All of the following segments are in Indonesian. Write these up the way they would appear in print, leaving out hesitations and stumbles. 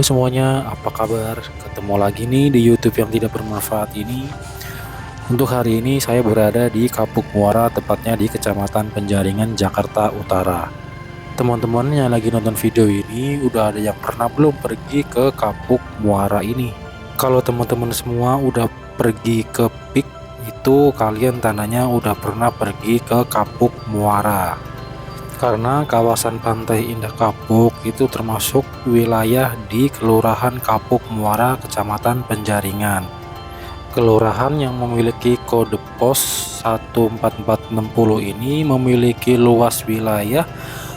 Halo semuanya, apa kabar? Ketemu lagi nih di YouTube yang tidak bermanfaat ini. Untuk hari ini saya berada di Kapuk Muara, tepatnya di Kecamatan Penjaringan, Jakarta Utara. Teman-teman yang lagi nonton video ini, udah ada yang pernah belum pergi ke Kapuk Muara ini? Kalau teman-teman semua udah pergi ke Pik, itu kalian tandanya udah pernah pergi ke Kapuk Muara. Karena kawasan Pantai Indah Kapuk itu termasuk wilayah di Kelurahan Kapuk Muara, Kecamatan Penjaringan. Kelurahan yang memiliki kode pos 14460 ini memiliki luas wilayah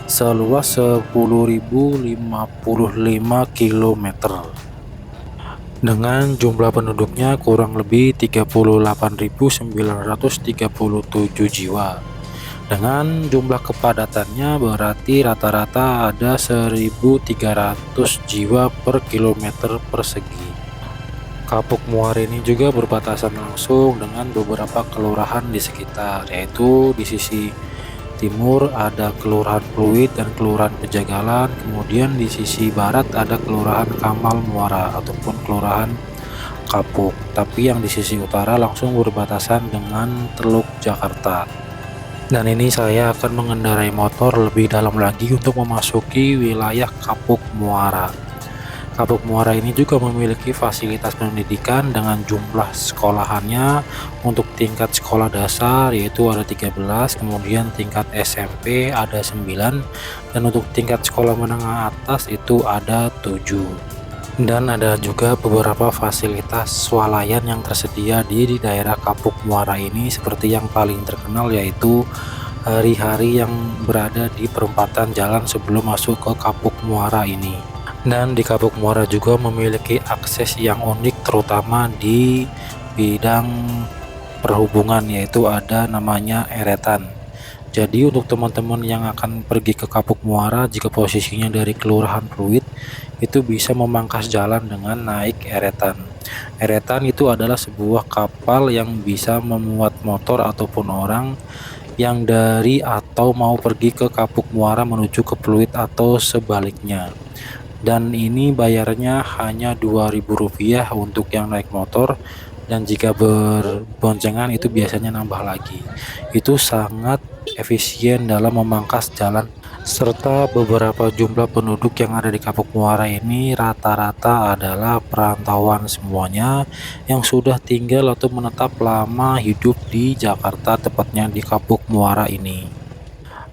seluas 10.055 km dengan jumlah penduduknya kurang lebih 38.937 jiwa. Dengan jumlah kepadatannya berarti rata-rata ada 1.300 jiwa per kilometer persegi. Kapuk Muara ini juga berbatasan langsung dengan beberapa kelurahan di sekitar, yaitu di sisi timur ada Kelurahan Pluit dan Kelurahan Pejagalan, kemudian di sisi barat ada Kelurahan Kamal Muara ataupun Kelurahan Kapuk, tapi yang di sisi utara langsung berbatasan dengan Teluk Jakarta. Dan ini saya akan mengendarai motor lebih dalam lagi untuk memasuki wilayah Kapuk Muara. Kapuk Muara ini juga memiliki fasilitas pendidikan dengan jumlah sekolahannya untuk tingkat sekolah dasar yaitu ada 13, kemudian tingkat SMP ada 9, dan untuk tingkat sekolah menengah atas itu ada 7. Dan ada juga beberapa fasilitas swalayan yang tersedia di daerah Kapuk Muara ini, seperti yang paling terkenal yaitu hari-hari yang berada di perempatan jalan sebelum masuk ke Kapuk Muara ini. Dan di Kapuk Muara juga memiliki akses yang unik terutama di bidang perhubungan, yaitu ada namanya eretan. Jadi untuk teman-teman yang akan pergi ke Kapuk Muara, jika posisinya dari Kelurahan Pluit, itu bisa memangkas jalan dengan naik eretan. Eretan itu adalah sebuah kapal yang bisa memuat motor ataupun orang yang dari atau mau pergi ke Kapuk Muara menuju ke Pluit atau sebaliknya. Dan ini bayarnya hanya Rp2.000 untuk yang naik motor, dan jika berboncengan itu biasanya nambah lagi. Itu sangat efisien dalam memangkas jalan, serta beberapa jumlah penduduk yang ada di Kapuk Muara ini rata-rata adalah perantauan semuanya yang sudah tinggal atau menetap lama hidup di Jakarta, tepatnya di Kapuk Muara ini.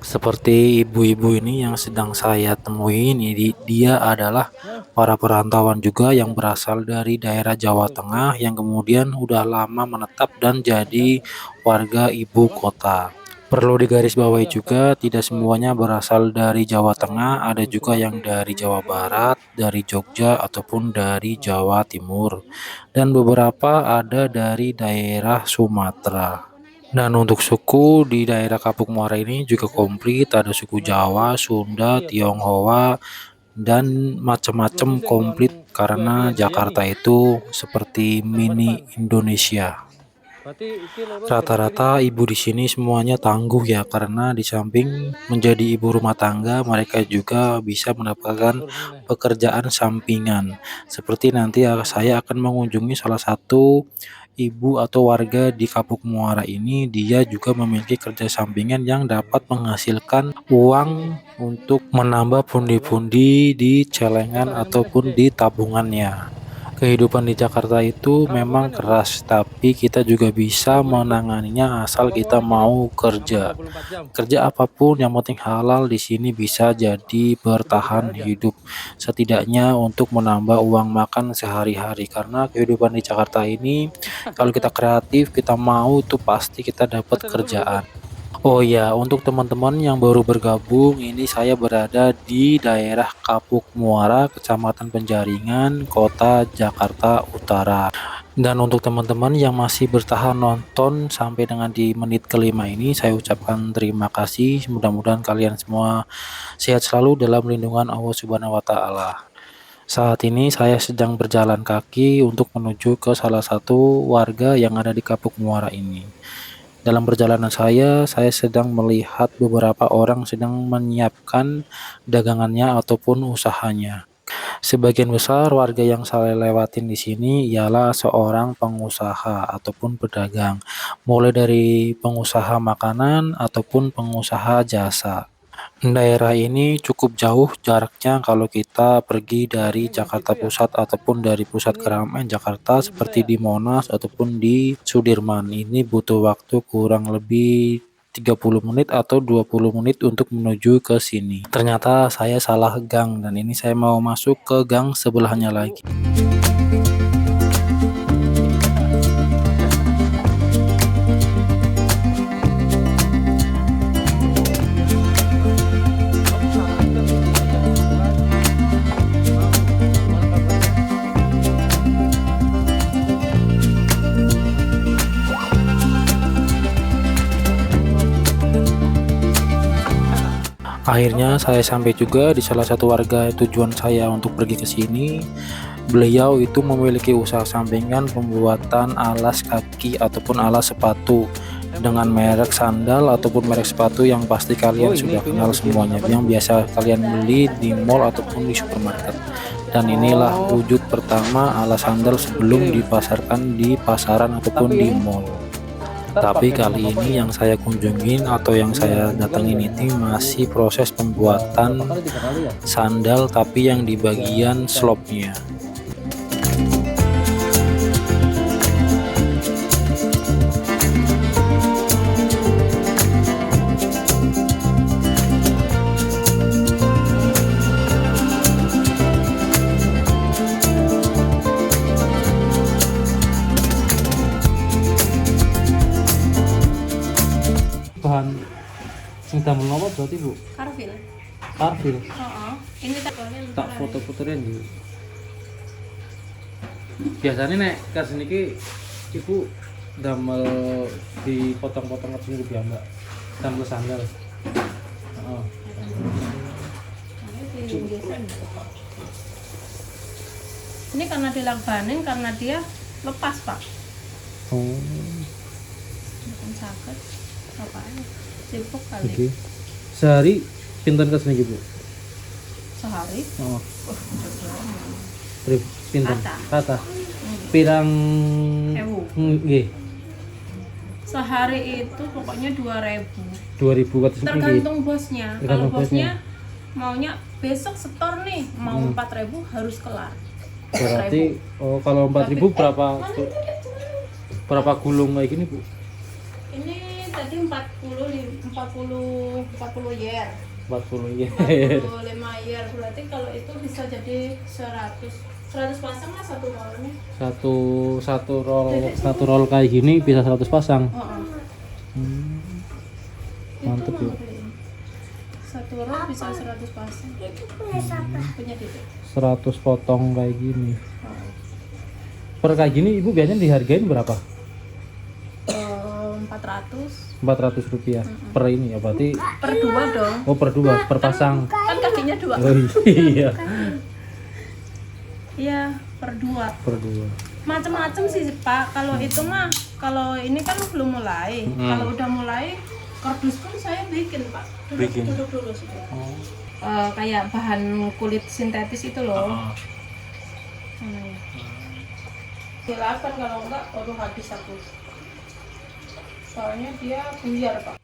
Seperti ibu-ibu ini yang sedang saya temui ini, dia adalah para perantauan juga yang berasal dari daerah Jawa Tengah yang kemudian udah lama menetap dan jadi warga ibu kota. Perlu digarisbawahi juga, tidak semuanya berasal dari Jawa Tengah, ada juga yang dari Jawa Barat, dari Jogja, ataupun dari Jawa Timur, dan beberapa ada dari daerah Sumatera. Dan untuk suku di daerah Kapuk Muara ini juga komplit, ada suku Jawa, Sunda, Tionghoa, dan macam-macam komplit, karena Jakarta itu seperti mini Indonesia. Rata-rata ibu di sini semuanya tangguh ya, karena di samping menjadi ibu rumah tangga, mereka juga bisa mendapatkan pekerjaan sampingan. Seperti nanti saya akan mengunjungi salah satu ibu atau warga di Kapuk Muara ini, dia juga memiliki kerja sampingan yang dapat menghasilkan uang untuk menambah pundi-pundi di celengan ataupun di tabungannya. Kehidupan di Jakarta itu memang keras, tapi kita juga bisa menanganinya asal kita mau kerja. Kerja apapun yang penting halal di sini bisa jadi bertahan hidup. Setidaknya untuk menambah uang makan sehari-hari, karena kehidupan di Jakarta ini kalau kita kreatif, kita mau itu pasti kita dapat kerjaan. Oh ya, untuk teman-teman yang baru bergabung, ini saya berada di daerah Kapuk Muara, Kecamatan Penjaringan, Kota Jakarta Utara. Dan untuk teman-teman yang masih bertahan nonton sampai dengan di menit kelima ini, saya ucapkan terima kasih. Mudah-mudahan kalian semua sehat selalu dalam lindungan Allah Subhanahu wa Ta'ala. Saat ini saya sedang berjalan kaki untuk menuju ke salah satu warga yang ada di Kapuk Muara ini. Dalam perjalanan saya sedang melihat beberapa orang sedang menyiapkan dagangannya ataupun usahanya. Sebagian besar warga yang saya lewatin di sini ialah seorang pengusaha ataupun pedagang, mulai dari pengusaha makanan ataupun pengusaha jasa. Daerah ini cukup jauh jaraknya kalau kita pergi dari Jakarta Pusat ataupun dari pusat keramaian Jakarta seperti di Monas ataupun di Sudirman. Ini butuh waktu kurang lebih 30 menit atau 20 menit untuk menuju ke sini. Ternyata saya salah gang dan ini saya mau masuk ke gang sebelahnya lagi. Akhirnya saya sampai juga di salah satu warga tujuan saya untuk pergi ke sini. Beliau itu memiliki usaha sampingan pembuatan alas kaki ataupun alas sepatu dengan merek sandal ataupun merek sepatu yang pasti kalian sudah kenal semuanya, yang biasa kalian beli di mall ataupun di supermarket. Dan inilah wujud pertama alas sandal sebelum dipasarkan di pasaran ataupun di mall. Tapi kali ini yang saya kunjungin atau yang saya datangin ini masih proses pembuatan sandal tapi yang di bagian slope-nya. Bahan sing damel napa berarti Bu? Karfil. Karfil. Heeh. Ini Tak foto-fotoin dulu. Biasanya nek kas niki Ibu damel dipotong-potong kecil ku Mbak. Damel sandal. Heeh. Ini karena dilakbanin karena dia lepas Pak. Oh. Bukan sakit. Apaan? Sibuk kali. Oke. Sehari pinten kas niki Bu? Sehari. Oh. Pinten? Kata. Kata. Pirang Ewu. nggih. Sehari itu pokoknya 2.000. 2000 kados niki. Tergantung bosnya. Kalau Tergantung bosnya. bosnya maunya besok setor nih, mau 4.000 harus kelar. Berarti kalau 4.000 berapa gulung kayak gini Bu? Ini tadi 40 yer. 40 ya. 45 yer. Berarti kalau itu bisa jadi 100 pasang lah satu rolnya. Satu roll kayak gini bisa 100 pasang. Mantep Itu ya. satu roll bisa 100 pasang. Punya titik. 100 potong kayak gini. Per kayak gini Ibu biasanya dihargain berapa? 400 400 rupiah per ini ya berarti. per dua dong. Oh per dua, per pasang. Kan kakinya dua. Oh iya. Iya, per dua. Per dua. Macem-macem sih Pak. Kalau itu mah, kalau ini kan belum mulai. Kalau udah mulai, kardus pun saya bikin Pak. Duduk dulu sih. Kayak bahan kulit sintetis itu loh. Silakan kalau enggak, baru habis aku. Soalnya dia buyar Pak.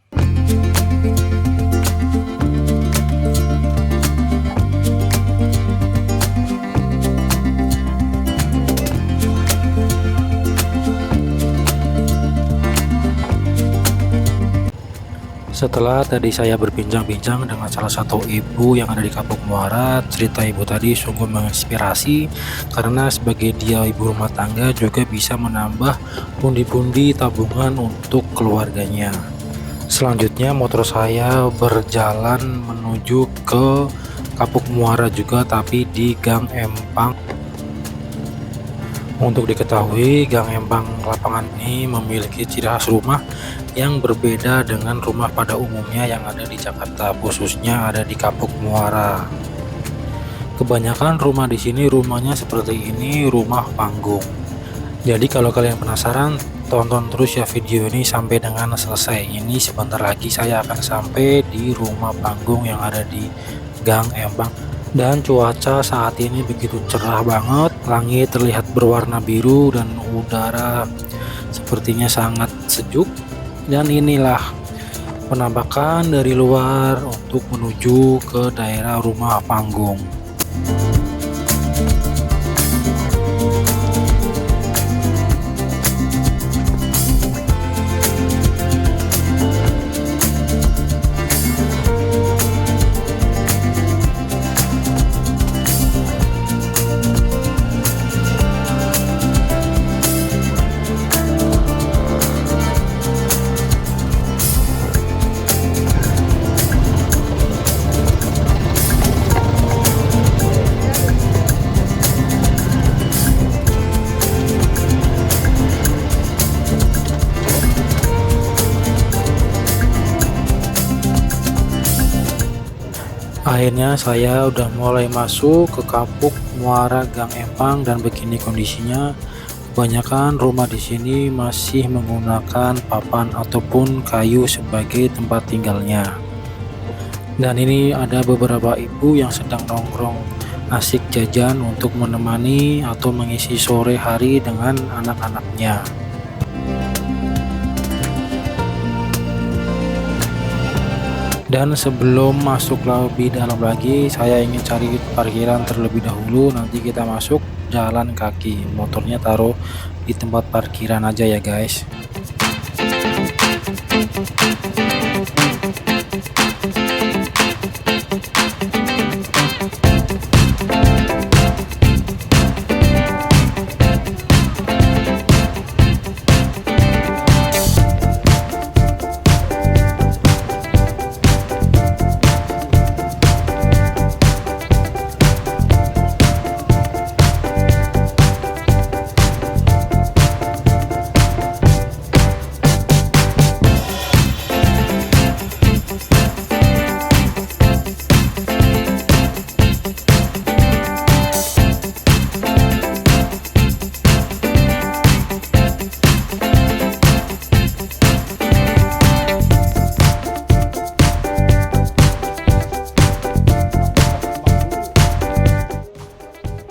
Setelah tadi saya berbincang-bincang dengan salah satu ibu yang ada di Kapuk Muara, cerita ibu tadi sungguh menginspirasi karena sebagai dia ibu rumah tangga juga bisa menambah pundi-pundi tabungan untuk keluarganya. Selanjutnya motor saya berjalan menuju ke Kapuk Muara juga tapi di Gang Empang. Untuk diketahui, Gang Empang Lapangan ini memiliki ciri khas rumah yang berbeda dengan rumah pada umumnya yang ada di Jakarta, khususnya ada di Kapuk Muara. Kebanyakan rumah di sini rumahnya seperti ini, rumah panggung. Jadi kalau kalian penasaran, tonton terus ya video ini sampai dengan selesai. Ini sebentar lagi saya akan sampai di rumah panggung yang ada di Gang Empang. Dan cuaca saat ini begitu cerah banget, langit terlihat berwarna biru dan udara sepertinya sangat sejuk. Dan inilah penampakan dari luar untuk menuju ke daerah rumah panggung. Akhirnya saya udah mulai masuk ke Kapuk Muara Gang Empang dan begini kondisinya. Kebanyakan rumah di sini masih menggunakan papan ataupun kayu sebagai tempat tinggalnya. Dan ini ada beberapa ibu yang sedang nongkrong asik jajan untuk menemani atau mengisi sore hari dengan anak-anaknya. Dan sebelum masuk lebih dalam lagi, saya ingin cari parkiran terlebih dahulu. Nanti kita masuk jalan kaki, motornya taruh di tempat parkiran aja ya guys.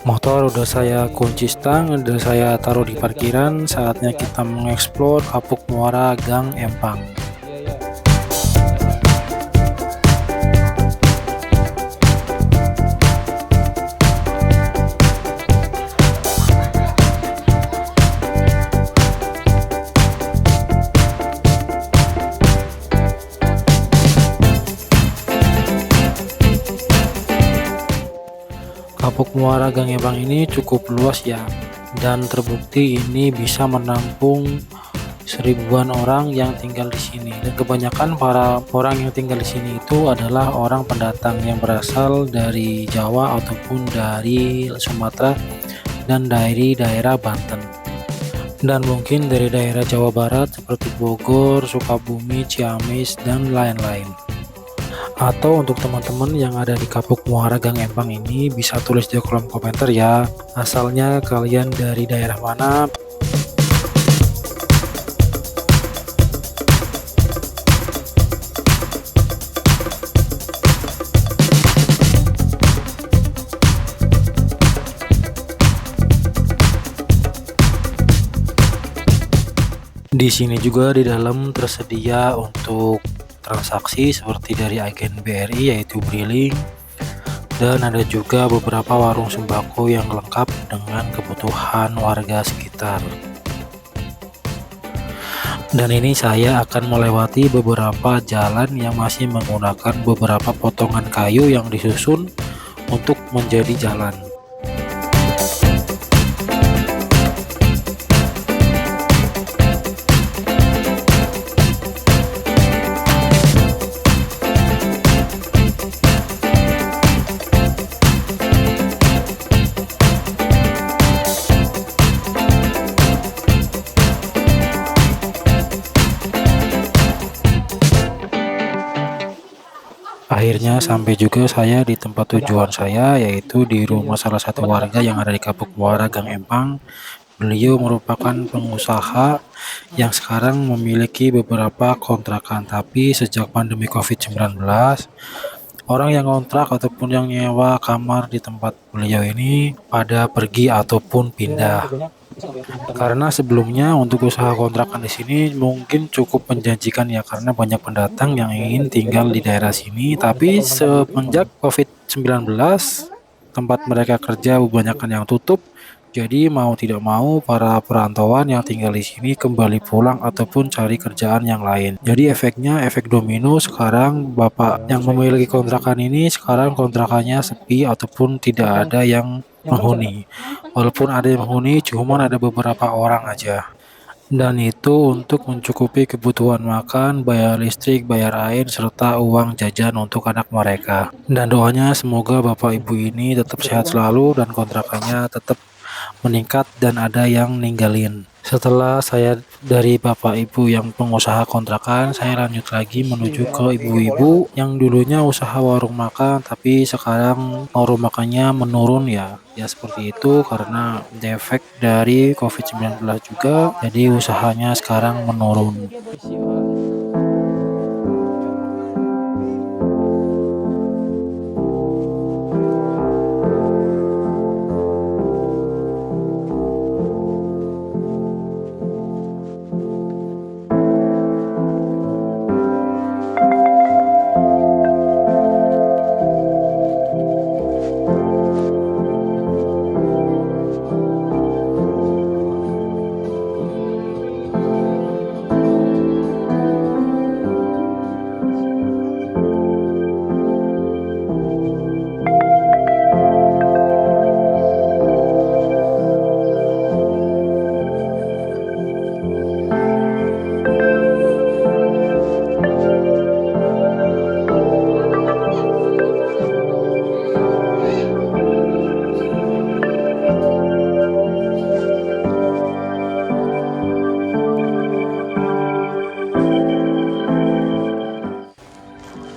Motor udah saya kunci stang, udah saya taruh di parkiran. Saatnya kita mengeksplor Kapuk Muara Gang Empang. Kapuk Muara Gang Empang ini cukup luas ya, dan terbukti ini bisa menampung seribuan orang yang tinggal di sini. Dan kebanyakan para orang yang tinggal di sini itu adalah orang pendatang yang berasal dari Jawa ataupun dari Sumatera dan dari daerah Banten. Dan mungkin dari daerah Jawa Barat seperti Bogor, Sukabumi, Ciamis, dan lain-lain. Atau untuk teman-teman yang ada di Kapuk Muara Gang Empang ini bisa tulis di kolom komentar ya, asalnya kalian dari daerah mana. Di sini juga di dalam tersedia untuk transaksi seperti dari agen BRI yaitu Briling, dan ada juga beberapa warung sembako yang lengkap dengan kebutuhan warga sekitar. Dan ini saya akan melewati beberapa jalan yang masih menggunakan beberapa potongan kayu yang disusun untuk menjadi jalan. Akhirnya sampai juga saya di tempat tujuan saya, yaitu di rumah salah satu warga yang ada di Kapuk Muara Gang Empang. Beliau merupakan pengusaha yang sekarang memiliki beberapa kontrakan, tapi sejak pandemi COVID-19 orang yang kontrak ataupun yang nyewa kamar di tempat beliau ini pada pergi ataupun pindah. Karena sebelumnya untuk usaha kontrakan di sini mungkin cukup menjanjikan ya, karena banyak pendatang yang ingin tinggal di daerah sini. Tapi semenjak COVID-19 tempat mereka kerja kebanyakan yang tutup. Jadi mau tidak mau para perantauan yang tinggal di sini kembali pulang ataupun cari kerjaan yang lain. Jadi efeknya efek domino, sekarang bapak yang memiliki kontrakan ini sekarang kontrakannya sepi ataupun tidak ada yang menghuni. Walaupun ada yang menghuni, cuman ada beberapa orang aja. Dan itu untuk mencukupi kebutuhan makan, bayar listrik, bayar air, serta uang jajan untuk anak mereka. Dan doanya semoga bapak ibu ini tetap sehat selalu dan kontrakannya tetap meningkat dan ada yang ninggalin. Setelah saya dari bapak ibu yang pengusaha kontrakan, saya lanjut lagi menuju ke ibu-ibu yang dulunya usaha warung makan tapi sekarang warung makannya menurun ya. Ya seperti itu karena efek dari COVID-19 juga, jadi usahanya sekarang menurun.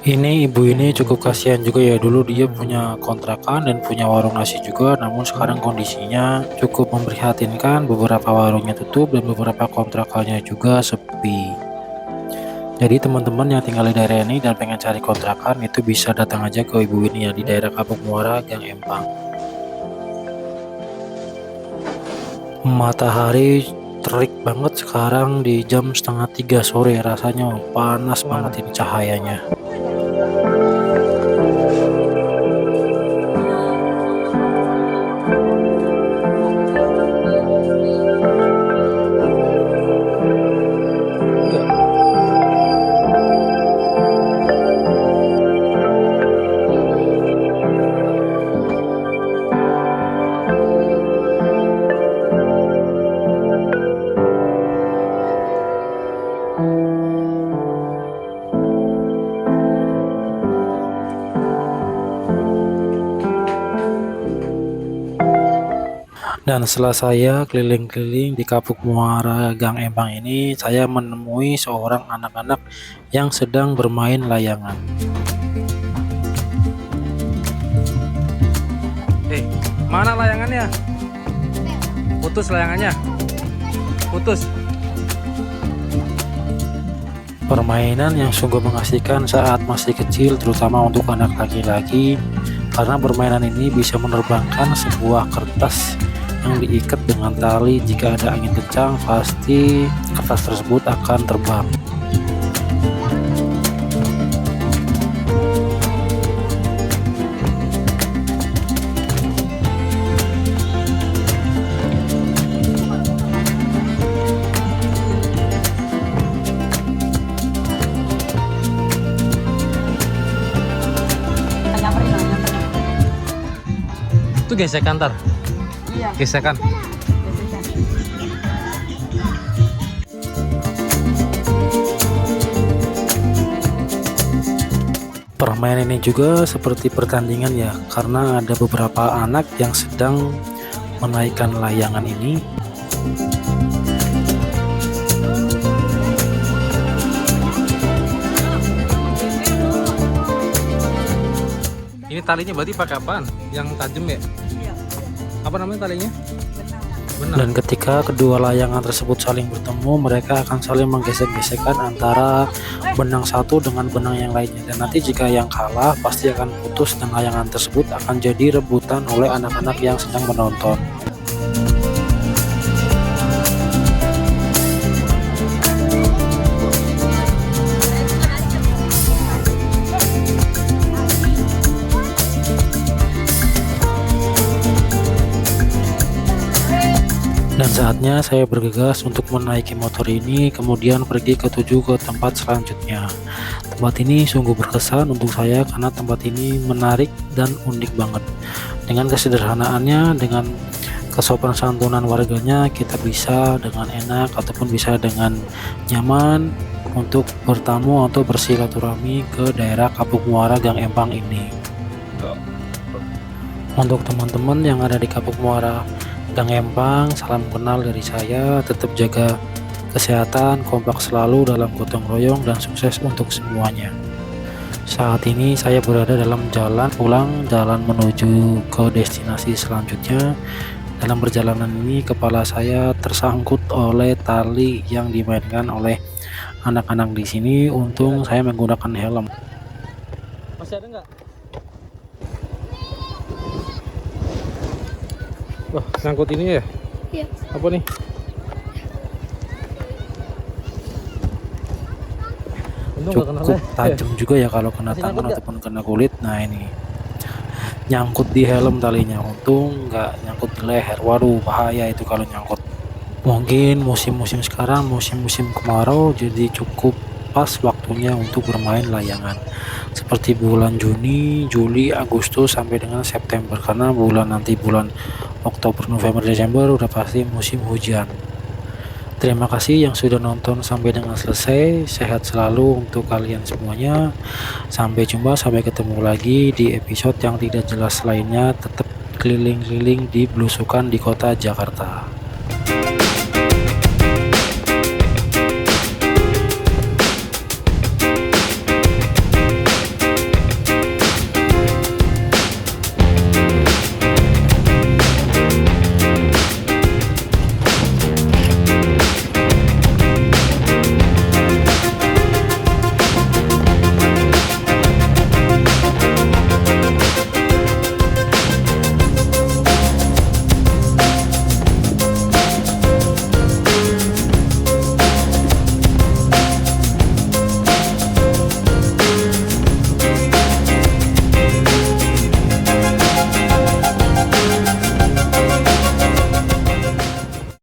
Ini ibu ini cukup kasihan juga ya, dulu dia punya kontrakan dan punya warung nasi juga, namun sekarang kondisinya cukup memprihatinkan, beberapa warungnya tutup dan beberapa kontrakannya juga sepi. Jadi teman-teman yang tinggal di daerah ini dan pengen cari kontrakan itu bisa datang aja ke ibu ini ya, di daerah Kapuk Muara, Gang Empang. Matahari terik banget sekarang di jam 2:30 sore, rasanya panas banget ini cahayanya. Dan setelah saya keliling-keliling di Kapuk Muara Gang Empang ini, saya menemui seorang anak-anak yang sedang bermain layangan. Mana layangannya? Putus layangannya. Putus. Permainan yang sungguh mengasihkan saat masih kecil, terutama untuk anak laki-laki, karena permainan ini bisa menerbangkan sebuah kertas yang diikat dengan tali. Jika ada angin kencang, pasti kertas tersebut akan terbang. Itu gesekan ntar. Iya. Gesekan. Permainan ini juga seperti pertandingan ya, karena ada beberapa anak yang sedang menaikkan layangan ini. Ini talinya berarti pakai apaan? Yang tajam ya? Iya. Apa namanya talinya? Dan ketika kedua layangan tersebut saling bertemu, mereka akan saling menggesek-gesekkan antara benang satu dengan benang yang lainnya. Dan nanti jika yang kalah pasti akan putus dan layangan tersebut akan jadi rebutan oleh anak-anak yang sedang menonton. Dan saatnya saya bergegas untuk menaiki motor ini, kemudian pergi ke tempat selanjutnya. Tempat ini sungguh berkesan untuk saya karena tempat ini menarik dan unik banget. Dengan kesederhanaannya, dengan kesopan santunan warganya, kita bisa dengan enak ataupun bisa dengan nyaman untuk bertamu atau bersilaturahmi ke daerah Kapuk Muara Gang Empang ini. Untuk teman-teman yang ada di Kapuk Muara Gang Empang, salam kenal dari saya. Tetap jaga kesehatan, kompak selalu dalam gotong royong, dan sukses untuk semuanya. Saat ini saya berada dalam jalan pulang, jalan menuju ke destinasi selanjutnya. Dalam perjalanan ini kepala saya tersangkut oleh tali yang dimainkan oleh anak-anak di sini. Untung saya menggunakan helm. Masih ada nggak? Wah, sangkut ini ya? Iya. Apa nih? Untung nggak kena Cukup leher. tajam juga ya kalau kena Masih tangan nyangkut nggak? ataupun kena kulit. Nah, ini nyangkut di helm talinya, untung nggak nyangkut di leher. Waduh, bahaya itu kalau nyangkut. Mungkin musim-musim sekarang musim-musim kemarau, jadi cukup pas waktunya untuk bermain layangan seperti bulan Juni, Juli, Agustus sampai dengan September, karena nanti bulan Oktober, November, Desember udah pasti musim hujan. Terima kasih yang sudah nonton sampai dengan selesai. Sehat selalu untuk kalian semuanya. Sampai jumpa, sampai ketemu lagi di episode yang tidak jelas lainnya. Tetap keliling-keliling di belusukan di kota Jakarta.